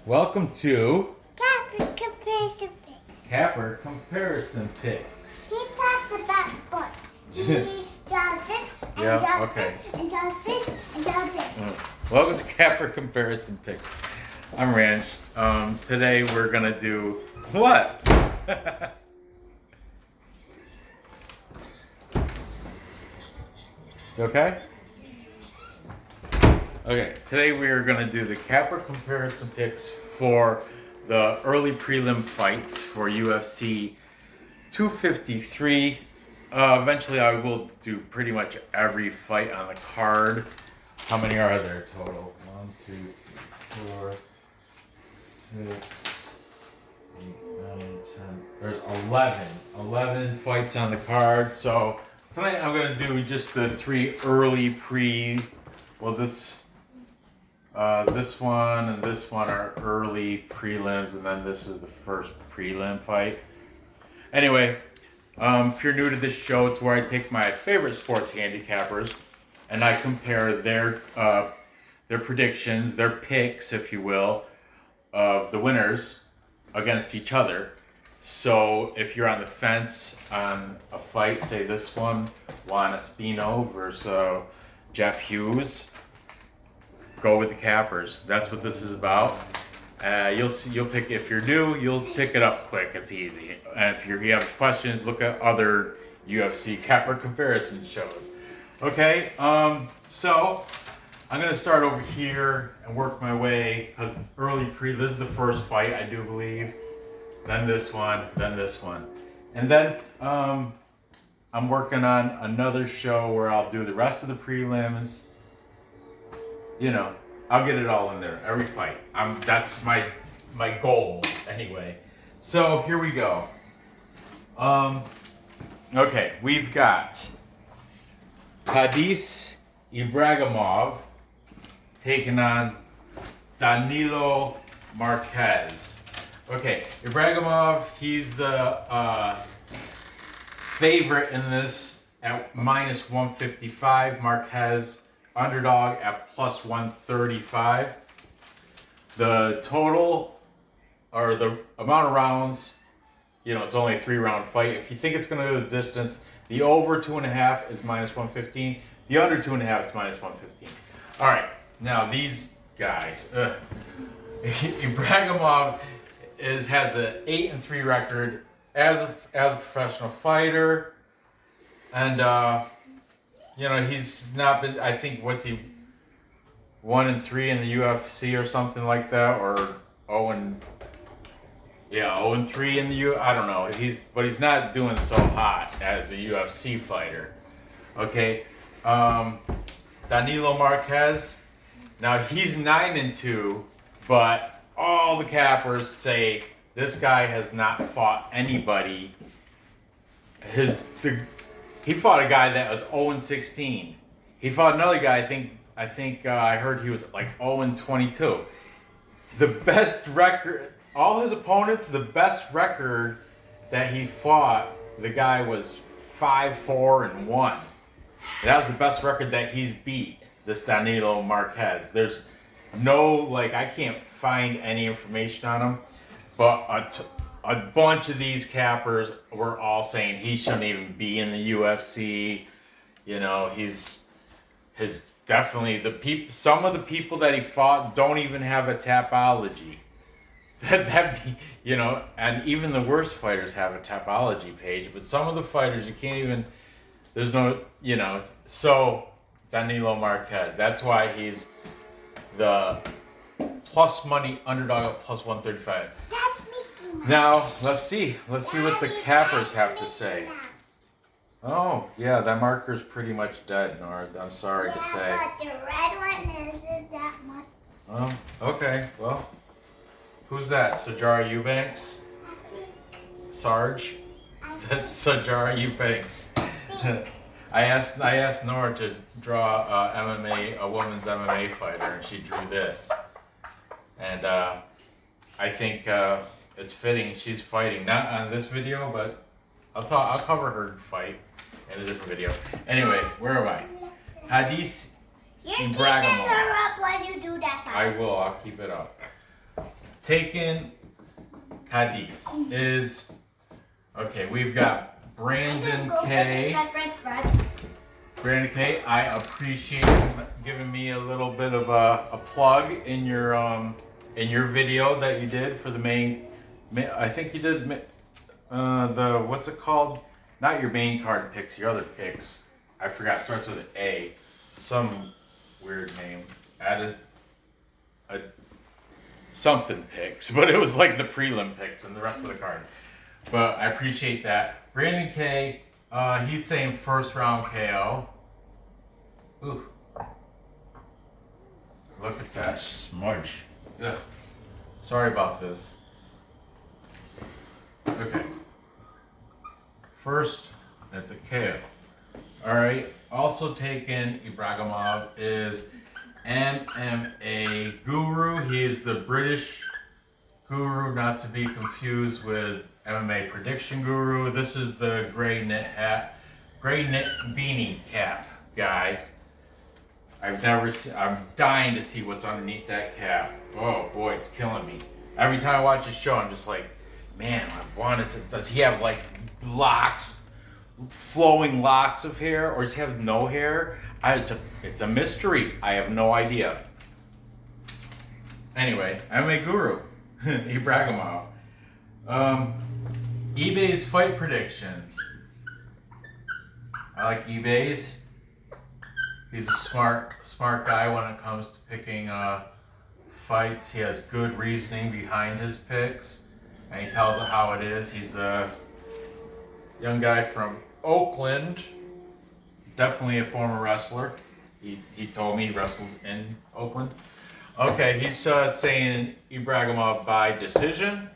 Welcome to Capper comparison pick. Capper Comparison Picks. He talks about sports. He does this and Yeah, does okay. this and does this and does this. Welcome to Capper Comparison Picks. I'm Ranch. Today we're gonna do what? You okay? Okay, today we are going to do the Capper Comparison Picks for the early prelim fights for UFC 253. Eventually I will do pretty much every fight on the card. How many are there total? 1, 2, 4, 6, 8, 9, 10. There's 11. 11 fights on the card. So tonight I'm going to do just the 3 early this one and this one are early prelims, and then this is the first prelim fight. Anyway, if you're new to this show, it's where I take my favorite sports handicappers and I compare their predictions, their picks, if you will, of the winners against each other. So if you're on the fence on a fight, say this one, Juan Espino versus Jeff Hughes, go with the cappers. That's what this is about. You'll pick, if you're new, you'll pick it up quick. It's easy. And if you have questions, look at other UFC capper comparison shows. Okay, so I'm gonna start over here and work my way, because it's early this is the first fight, I do believe. Then this one, and then I'm working on another show where I'll do the rest of the prelims. You know, I'll get it all in there, every fight. That's my goal anyway. So here we go. Okay, we've got Khadis Ibragimov taking on Danilo Marquez. Okay, Ibragimov, he's the favorite in this at minus 155. Marquez, underdog at plus 135. The total, or the amount of rounds, it's only a 3-round fight. If you think it's going to go the distance, the over 2.5 is minus 115. The under 2.5 is minus 115. All right, now these guys. Ibragimov has an 8-3 record as a professional fighter, and he's not been, I think, 1-3 in the UFC or something like that, or 0-3 in the I don't know. But he's not doing so hot as a UFC fighter. Okay, Danilo Marquez. Now he's 9-2, but all the cappers say this guy has not fought anybody. He fought a guy that was 0-16. He fought another guy, I think I heard he was like 0-22. The best record, all his opponents, the best record that he fought, the guy was 5-4-1. That was the best record that he's beat, this Danilo Marquez. There's no, I can't find any information on him, but a bunch of these cappers were all saying he shouldn't even be in the UFC. He's definitely some of the people that he fought don't even have a Tapology. And even the worst fighters have a Tapology page, but some of the fighters you can't even. There's no, so Danilo Marquez. That's why he's the plus money underdog at plus 135. That's Mickey Mouse. Now, let's see what the cappers have to say. Oh, yeah, that marker's pretty much dead, Nora. I'm sorry to say. But the red one isn't that much. Oh, okay. Well, who's that? Sajara Eubanks? Sarge? That's Sajara Eubanks. I asked Nora to draw a woman's MMA fighter, and she drew this. And I think it's fitting. She's fighting, not on this video, but I'll cover her fight in a different video. Anyway, where am I? Khadis You're keeping Ibragimov. her up when you do that. I will. I'll keep it up. taking Khadis is, okay, we've got Brandon K. Brandon K, I appreciate him giving me a little bit of a plug in your video that you did for the main, I think you did the, what's it called? Not your main card picks, your other picks. I forgot, starts with an A. Some weird name. Added a something picks, but it was like the prelim picks and the rest of the card. But I appreciate that. Brandon K, he's saying first round KO. Ooh. Look at that smudge. Ugh. Sorry about this. Okay. First, that's a KO. Alright. Also taken Ibragimov is MMA Guru. He is the British Guru, not to be confused with MMA Prediction Guru. This is the gray knit beanie cap guy. I've never seen, I'm dying to see what's underneath that cap. Oh boy, it's killing me. Every time I watch his show, I'm just like, man, Juan, does he have like locks, flowing locks of hair, or does he have no hair? It's a mystery. I have no idea. Anyway, MMA Guru, Ibragimov. eBay's fight predictions. I like eBay's. He's a smart guy when it comes to picking fights. He has good reasoning behind his picks, and he tells it how it is. He's a young guy from Oakland, definitely a former wrestler. He told me he wrestled in Oakland. Okay, he's saying Ibragimov by decision.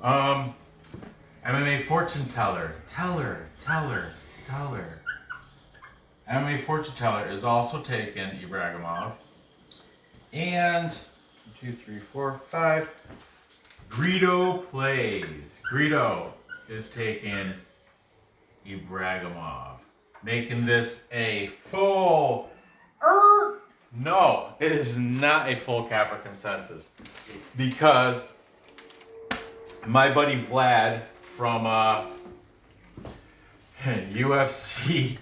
MMA fortune teller. MMA fortune teller is also taken Ibragimov. And 1, 2, 3, 4, 5. Greedo plays. Greedo is taken Ibragimov, making this a full. No, it is not a full Capra consensus, because my buddy Vlad from UFC,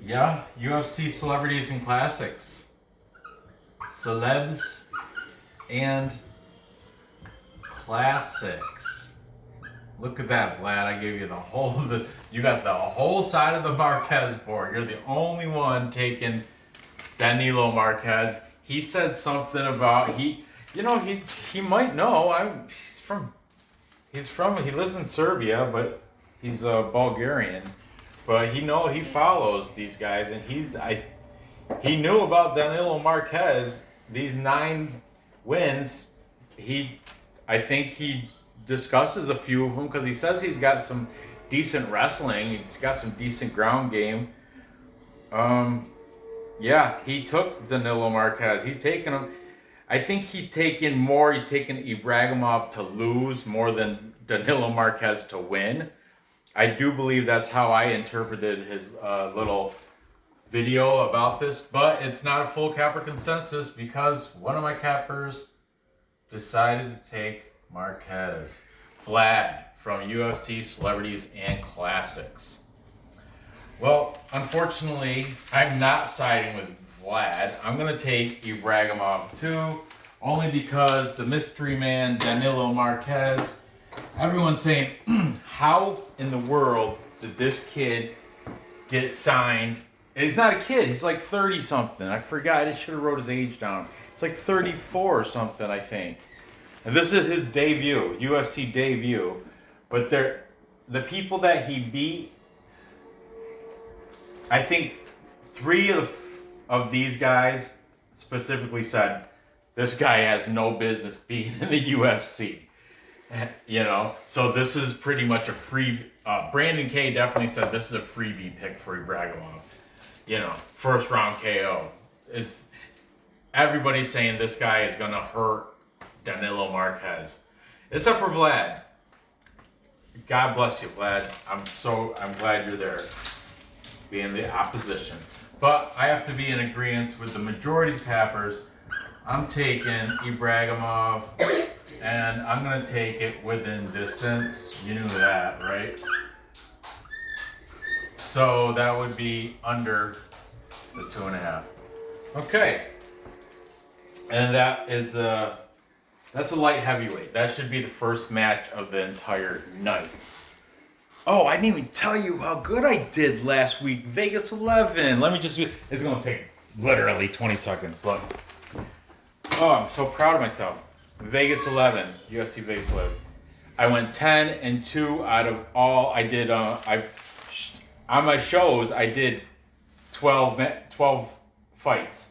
UFC Celebrities and Classics, Celebs and Classics. Look at that, Vlad. I gave you you got the whole side of the Marquez board. You're the only one taking Danilo Marquez. He said something about he might know. He lives in Serbia, but he's Bulgarian. But he follows these guys, and he knew about Danilo Marquez. These 9 wins. I think he discusses a few of them because he says he's got some decent wrestling. He's got some decent ground game. Yeah, he took Danilo Marquez. He's taken him. I think he's taken Ibragimov to lose more than Danilo Marquez to win. I do believe that's how I interpreted his little video about this, but it's not a full Capper consensus because one of my cappers decided to take Marquez. Vlad from UFC Celebrities and Classics. Well, unfortunately, I'm not siding with Vlad. I'm going to take Ibragimov too, only because the mystery man, Danilo Marquez, everyone's saying, how in the world did this kid get signed? And he's not a kid. He's like 30-something. I forgot. I should have wrote his age down. It's like 34 or something, I think. And this is his debut, UFC debut. But the people that he beat, I think 3 of these guys specifically said, this guy has no business being in the UFC. So this is pretty much a free. Brandon K definitely said this is a freebie pick for Ibragimov. First round KO. Everybody's saying this guy is gonna hurt Danilo Marquez, except for Vlad. God bless you, Vlad. I'm glad you're there, being the opposition. But I have to be in agreement with the majority of the cappers. I'm taking Ibragimov, and I'm going to take it within distance. You knew that, right? So that would be under the 2.5. Okay. And that's a light heavyweight. That should be the first match of the entire night. Oh, I didn't even tell you how good I did last week. Vegas 11. Let me just, it's going to take literally 20 seconds. Look. Oh, I'm so proud of myself. Vegas 11. UFC Vegas 11. I went 10-2 out of all I did. On my shows, I did 12 fights.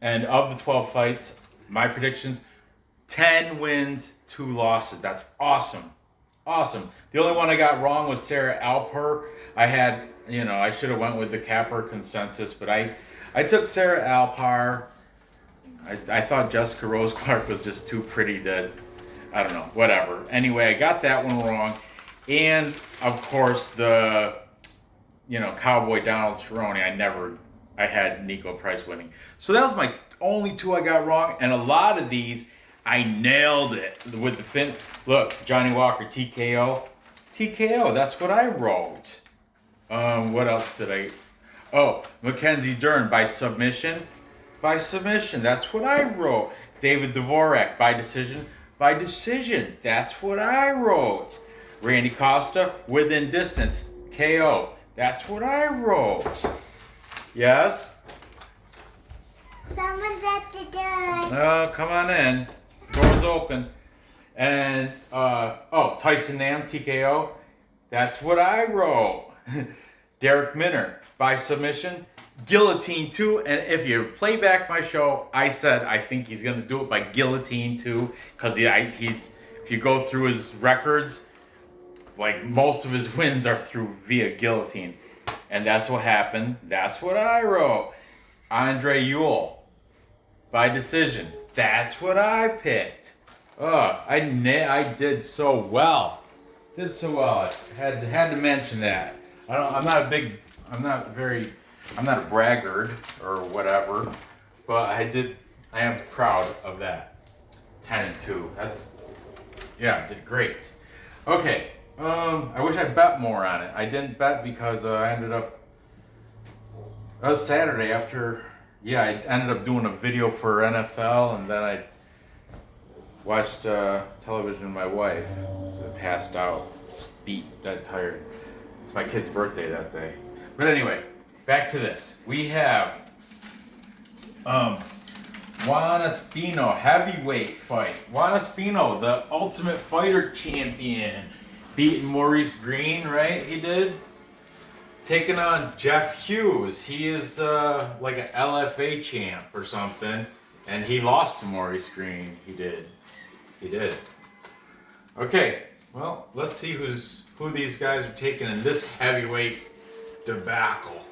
And of the 12 fights, my predictions, 10 wins, 2 losses. That's awesome. Awesome. The only one I got wrong was Sarah Alper. I should have went with the capper consensus, but I took Sarah Alper. I thought Jessica Rose Clark was just too pretty to, I don't know, whatever. Anyway, I got that one wrong. And, of course, the, Cowboy Donald Cerrone, I had Nico Price winning. So that was my only 2 I got wrong. And a lot of these, I nailed it with the fin. Look, Johnny Walker, TKO. TKO, that's what I wrote. What else did I... Oh, Mackenzie Dern by submission. By submission, that's what I wrote. David Dvorak by decision. By decision, that's what I wrote. Randy Costa, within distance. KO, that's what I wrote. Yes? Someone's at the door. Oh, come on in. Door's open. And, Tyson Nam, TKO. That's what I wrote. Derek Minner, by submission. Guillotine 2. And if you play back my show, I said I think he's going to do it by guillotine 2. Because if you go through his records, like most of his wins are via guillotine. And that's what happened. That's what I wrote. Andre Ewell, by decision. That's what I picked. Oh, I did so well. Did so well. I had to mention that. I'm not a braggart or whatever, but I am proud of that. 10-2. I did great. Okay. I wish I bet more on it. I didn't bet because I ended up. It was Saturday after. Yeah, I ended up doing a video for NFL, and then I watched television with my wife. So I passed out, beat, dead tired. It's my kid's birthday that day. But anyway, back to this. We have Juan Espino, heavyweight fight. Juan Espino, the Ultimate Fighter champion, beating Maurice Green, right? He did. Taking on Jeff Hughes. He is like an LFA champ or something. And he lost to Maurice Green. He did. Okay, well, let's see who these guys are taking in this heavyweight debacle.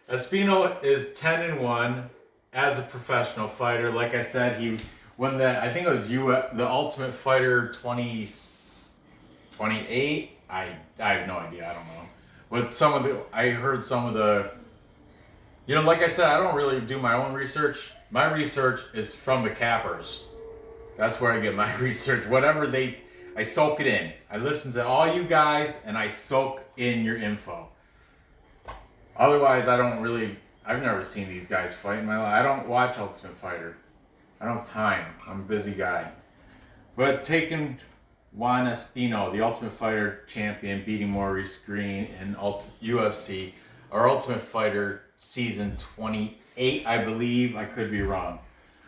Espino is 10-1 as a professional fighter. Like I said, he won I think it was the Ultimate Fighter 28. I have no idea. I don't know. But I heard some of the, like I said, I don't really do my own research. My research is from the cappers. That's where I get my research. Whatever I soak it in. I listen to all you guys and I soak in your info. Otherwise, I've never seen these guys fight in my life. I don't watch Ultimate Fighter. I don't have time. I'm a busy guy. But taking Juan Espino, the Ultimate Fighter champion, beating Maurice Green in UFC, or Ultimate Fighter season 28, I believe. I could be wrong.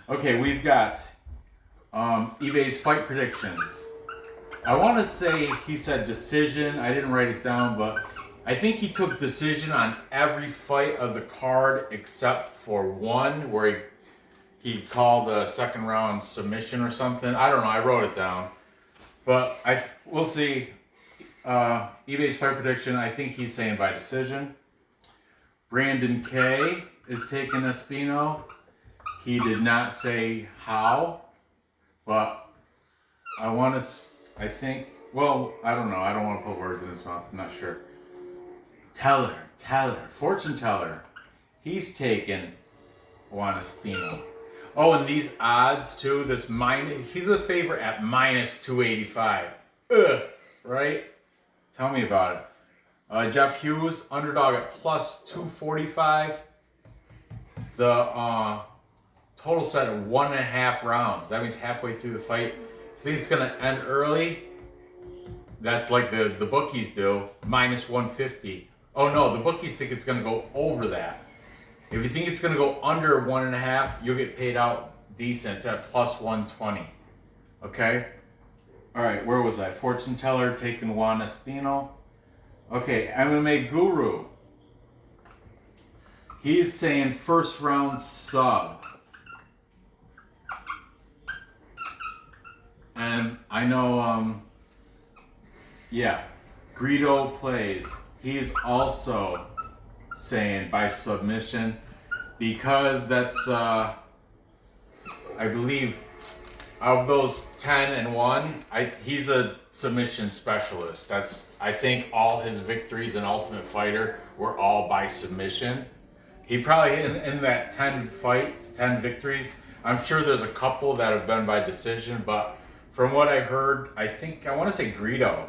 Okay, we've got eBay's fight predictions. I want to say he said decision. I didn't write it down, but I think he took decision on every fight of the card except for one where he called a second round submission or something. I don't know. I wrote it down. But we'll see. eBay's fight prediction, I think he's saying by decision. Brandon K is taking Espino. He did not say how, but I don't know. I don't want to put words in his mouth. I'm not sure. Teller, fortune teller. He's taking Juan Espino. Oh, and these odds too. He's a favorite at minus 285. Ugh, right? Tell me about it. Jeff Hughes, underdog at plus 245. The total set at 1.5 rounds. That means halfway through the fight. If you think it's gonna end early, that's like the bookies do, minus 150. Oh no, the bookies think it's gonna go over that. If you think it's going to go under 1.5, you'll get paid out decent. It's at plus 120. Okay? All right, where was I? Fortune teller taking Juan Espino. Okay, MMA Guru. He's saying first round sub. And I know, Greedo plays. He's also saying by submission, because that's I believe of those 10 and 1, he's a submission specialist. I think all his victories in Ultimate Fighter were all by submission. He probably in that 10 fights, 10 victories, I'm sure there's a couple that have been by decision, but from what I heard, I want to say Greedo.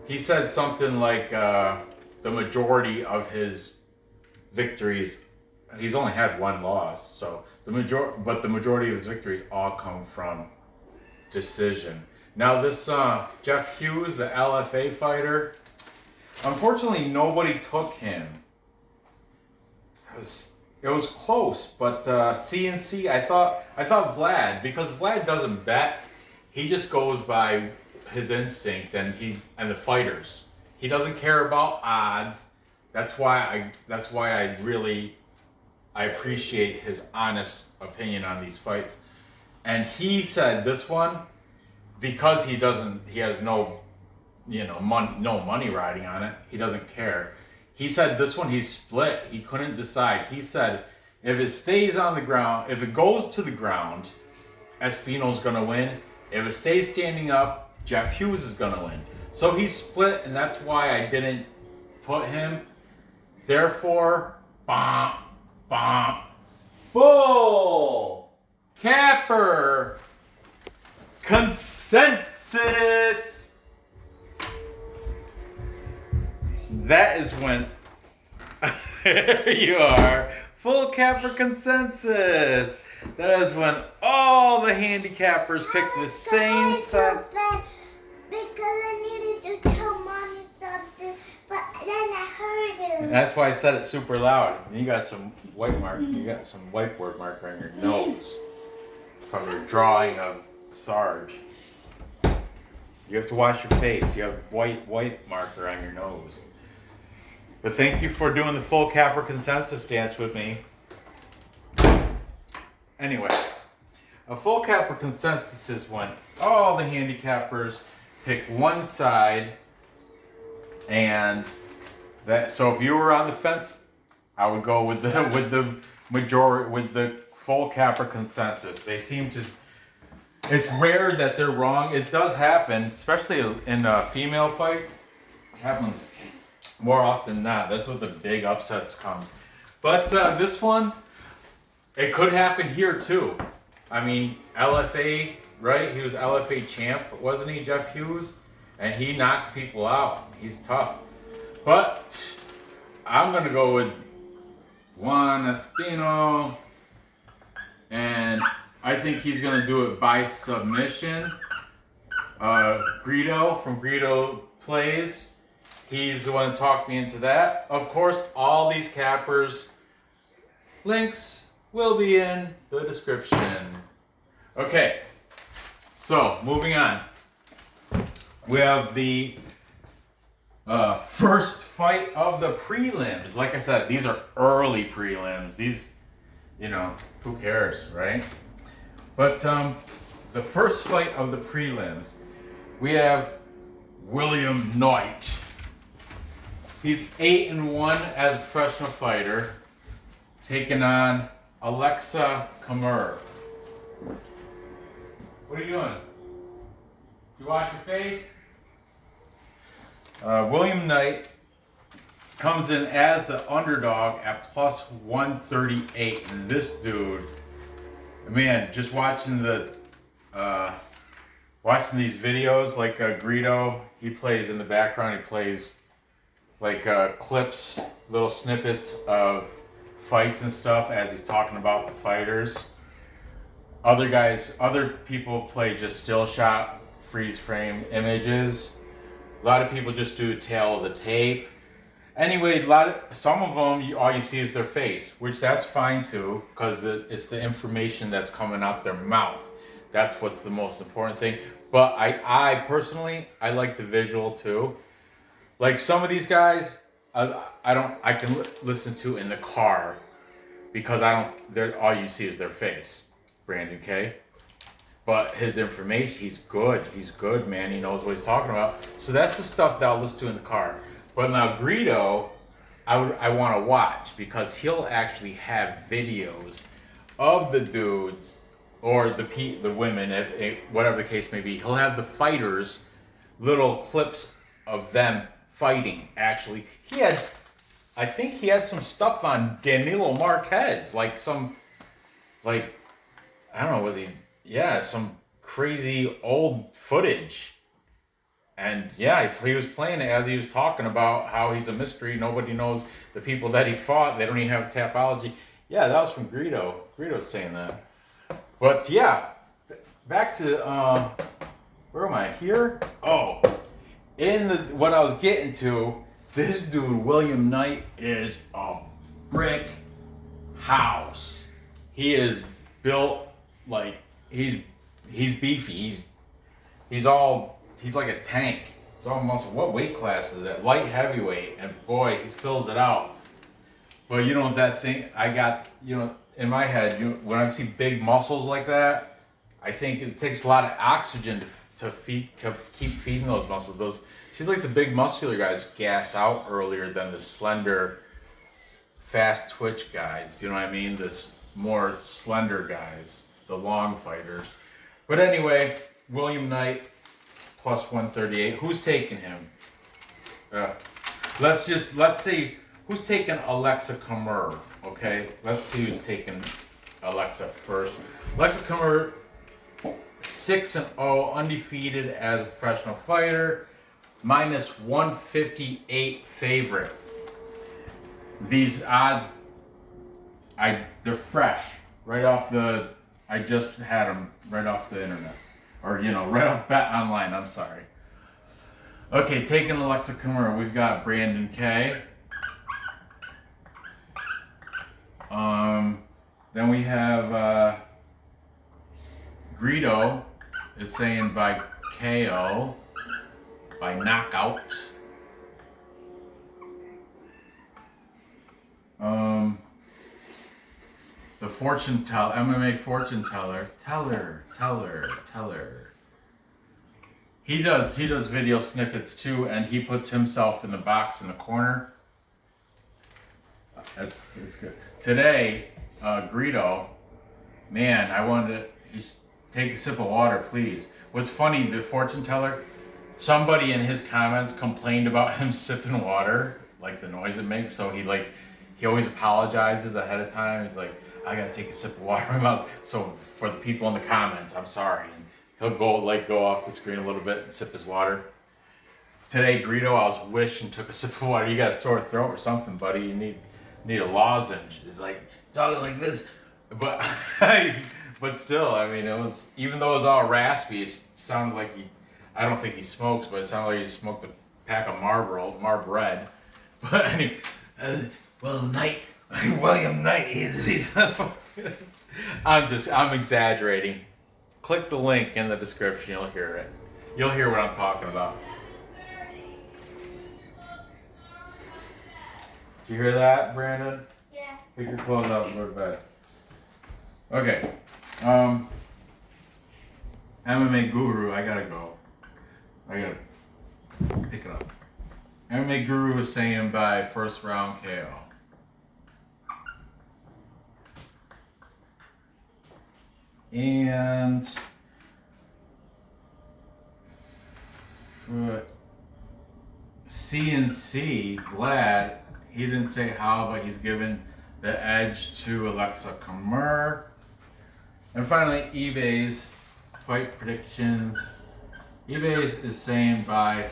He said something like the majority of his victories, he's only had 1 loss, so the majority of his victories all come from decision. Now this Jeff Hughes, the LFA fighter, unfortunately nobody took him. It was close, but CNC, I thought Vlad, because Vlad doesn't bet, he just goes by his instinct and the fighters. He doesn't care about odds. That's why I appreciate his honest opinion on these fights. And he said this one, because he has no money riding on it, he doesn't care. He said this one he's split. He couldn't decide. He said if it stays on the ground, if it goes to the ground, Espino's gonna win. If it stays standing up, Jeff Hughes is gonna win. So he's split, and that's why I didn't put him. Therefore, full capper consensus. That is when there you are. Full capper consensus. That is when all the handicappers pick the same set. Because I needed to tell mommy something, but then I heard it. That's why I said it super loud. And you got some whiteboard marker on your nose from your drawing of Sarge. You have to wash your face. You have white marker on your nose. But thank you for doing the full capper consensus dance with me. Anyway, a full capper consensus is when all the handicappers pick one side, and that. So if you were on the fence, I would go with the full capper consensus. They seem to. It's rare that they're wrong. It does happen, especially in female fights. It happens more often than not. That's what the big upsets come. But this one, it could happen here too. I mean, LFA, right? He was LFA champ, wasn't he, Jeff Hughes? And he knocked people out. He's tough. But I'm going to go with Juan Espino. And I think he's going to do it by submission. Greedo from Greedo Plays. He's the one that talked me into that. Of course, all these cappers links will be in the description. Okay, so moving on. We have the first fight of the prelims. Like I said, these are early prelims. These, who cares, right? But the first fight of the prelims, we have William Knight. He's 8-1 as a professional fighter, taking on Aleksa Camur. What are you doing? You wash your face? William Knight comes in as the underdog at plus 138. And this dude, man, just watching watching these videos, like Greedo, he plays in the background. He plays like clips, little snippets of fights and stuff as he's talking about the fighters. Other people play just still shot, freeze frame images. A lot of people just do tail of the tape. Anyway, some of them, all you see is their face, which that's fine too, because it's the information that's coming out their mouth. That's what's the most important thing. But I personally, I like the visual too. Like some of these guys, I can listen to in the car because all you see is their face. Brandon K. But his information, he's good, man. He knows what he's talking about. So that's the stuff that I'll listen to in the car. But now Greedo, I want to watch because he'll actually have videos of the dudes or the women, if whatever the case may be. He'll have the fighters, little clips of them fighting. Actually, I think he had some stuff on Danilo Marquez, I don't know, some crazy old footage. And yeah, he was playing it as he was talking about how he's a mystery. Nobody knows the people that he fought. They don't even have tapology. Yeah, that was from Greedo. Greedo's saying that. But yeah, back to, where am I? Here? Oh, what I was getting to, this dude, William Knight, is a brick house. He is built like, he's beefy. He's like a tank. He's all muscle. What weight class is that? Light heavyweight. And boy, he fills it out. But you know that thing I got, in my head, when I see big muscles like that, I think it takes a lot of oxygen to keep feeding those muscles. Seems like the big muscular guys gas out earlier than the slender, fast twitch guys. You know what I mean? This more slender guys, the long fighters. But anyway, William Knight, plus 138. Who's taking him? Let's see who's taking Aleksa Camur. Okay, let's see who's taking Aleksa first. Aleksa Camur, 6-0, undefeated as a professional fighter, minus 158 favorite. These odds, they're fresh, right off I just had them right off the internet. Or, right off Bet Online, I'm sorry. Okay, taking Aleksa Camur, we've got Brandon K. Then we have Greedo is saying by KO, by knockout. The fortune teller, MMA fortune teller, teller. He does video snippets too, and he puts himself in the box in the corner. It's good. Today, Greedo, man, I wanted to take a sip of water, please. What's funny, the fortune teller, somebody in his comments complained about him sipping water, like the noise it makes. So he always apologizes ahead of time. He's like, I gotta take a sip of water in my mouth. So for the people in the comments, I'm sorry. And he'll go off the screen a little bit and sip his water. Today, Greedo, I was wishing took a sip of water. You got a sore throat or something, buddy. You need a lozenge. It's like talking like this, but but still, I mean, it was, even though it was all raspy, it sounded like I don't think he smokes, but it sounded like he smoked a pack of Marlboro. But anyway, William Knight, he's I'm exaggerating. Click the link in the description, you'll hear it. You'll hear what I'm talking about. Do you hear that, Brandon? Yeah. Pick your clothes up and go to bed. Okay. MMA Guru, I gotta go. I gotta pick it up. MMA Guru is saying by first round KO. And CNC Vlad He didn't say how, but he's given the edge to Aleksa Camur. And finally, eBay's fight predictions. eBay's is saying by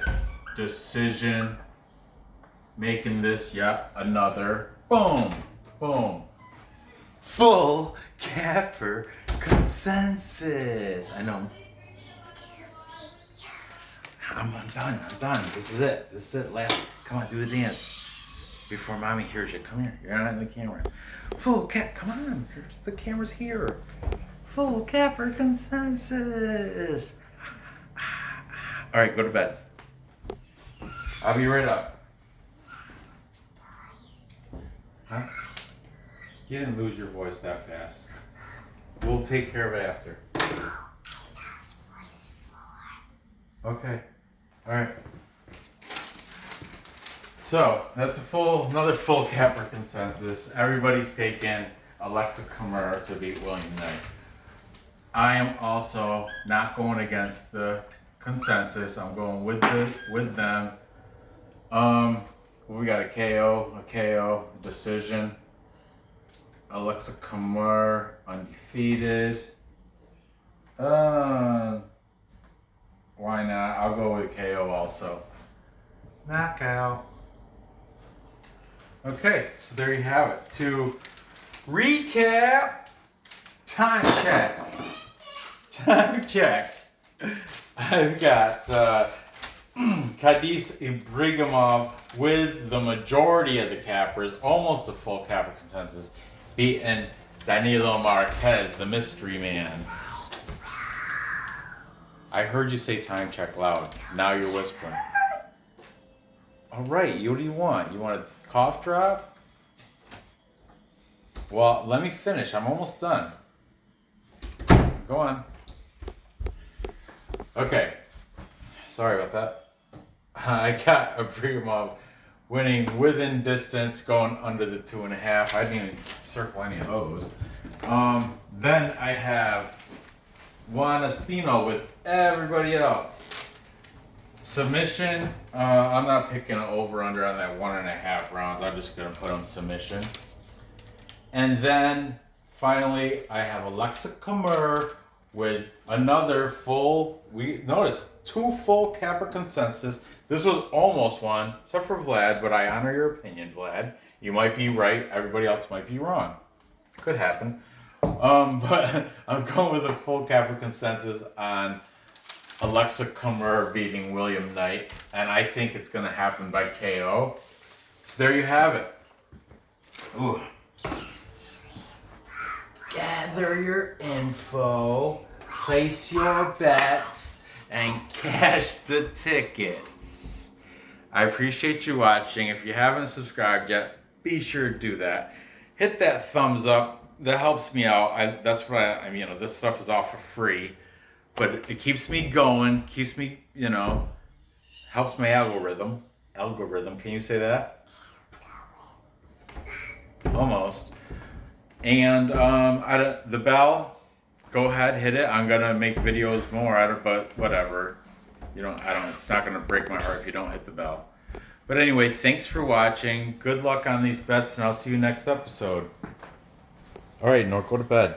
decision, making this yet another boom, boom, full capper consensus. I know. I'm done. This is it. Last, come on, do the dance before mommy hears you. Come here. You're not in the camera. Full cap. Come on. The camera's here. Full capper consensus. All right, go to bed. I'll be right up. Huh? You didn't lose your voice that fast. We'll take care of it after. Okay. All right. So that's another full capper consensus. Everybody's taken Aleksa Camur to beat William Knight. I am also not going against the consensus. I'm going with them. We got a KO, decision. Aleksa Camur undefeated. Why not? I'll go with KO also. Knockout. Okay, so there you have it. To recap, time check. I've got Khadis Ibragimov with the majority of the cappers, almost a full capper consensus, beating Danilo Marquez, the mystery man. I heard you say time check loud. Now you're whispering. All right, what do you want? You want a cough drop? Well, let me finish. I'm almost done. Go on. Okay. Sorry about that. I got Ibragimov winning within distance, going under the 2.5. I didn't even circle any of those. Then I have Juan Espino with everybody else. Submission, I'm not picking an over-under on that 1.5 rounds. I'm just going to put on submission. And then, finally, I have Aleksa Camur with another full, notice, 2 full capper consensus. This was almost one, except for Vlad, but I honor your opinion, Vlad. You might be right, everybody else might be wrong. Could happen. But I'm going with a full capper consensus on Aleksa Camur beating William Knight, and I think it's going to happen by KO. So there you have it. Ooh. Gather your info, place your bets, and cash the tickets. I appreciate you watching. If you haven't subscribed yet, be sure to do that. Hit that thumbs up. That helps me out. That's what I mean, this stuff is all for free. But it keeps me going, keeps me, helps my algorithm. Can you say that? Almost. And the bell, go ahead, hit it. I'm gonna make videos more out of, but whatever. It's not gonna break my heart if you don't hit the bell. But anyway, thanks for watching. Good luck on these bets, and I'll see you next episode. All right, Nork, go to bed.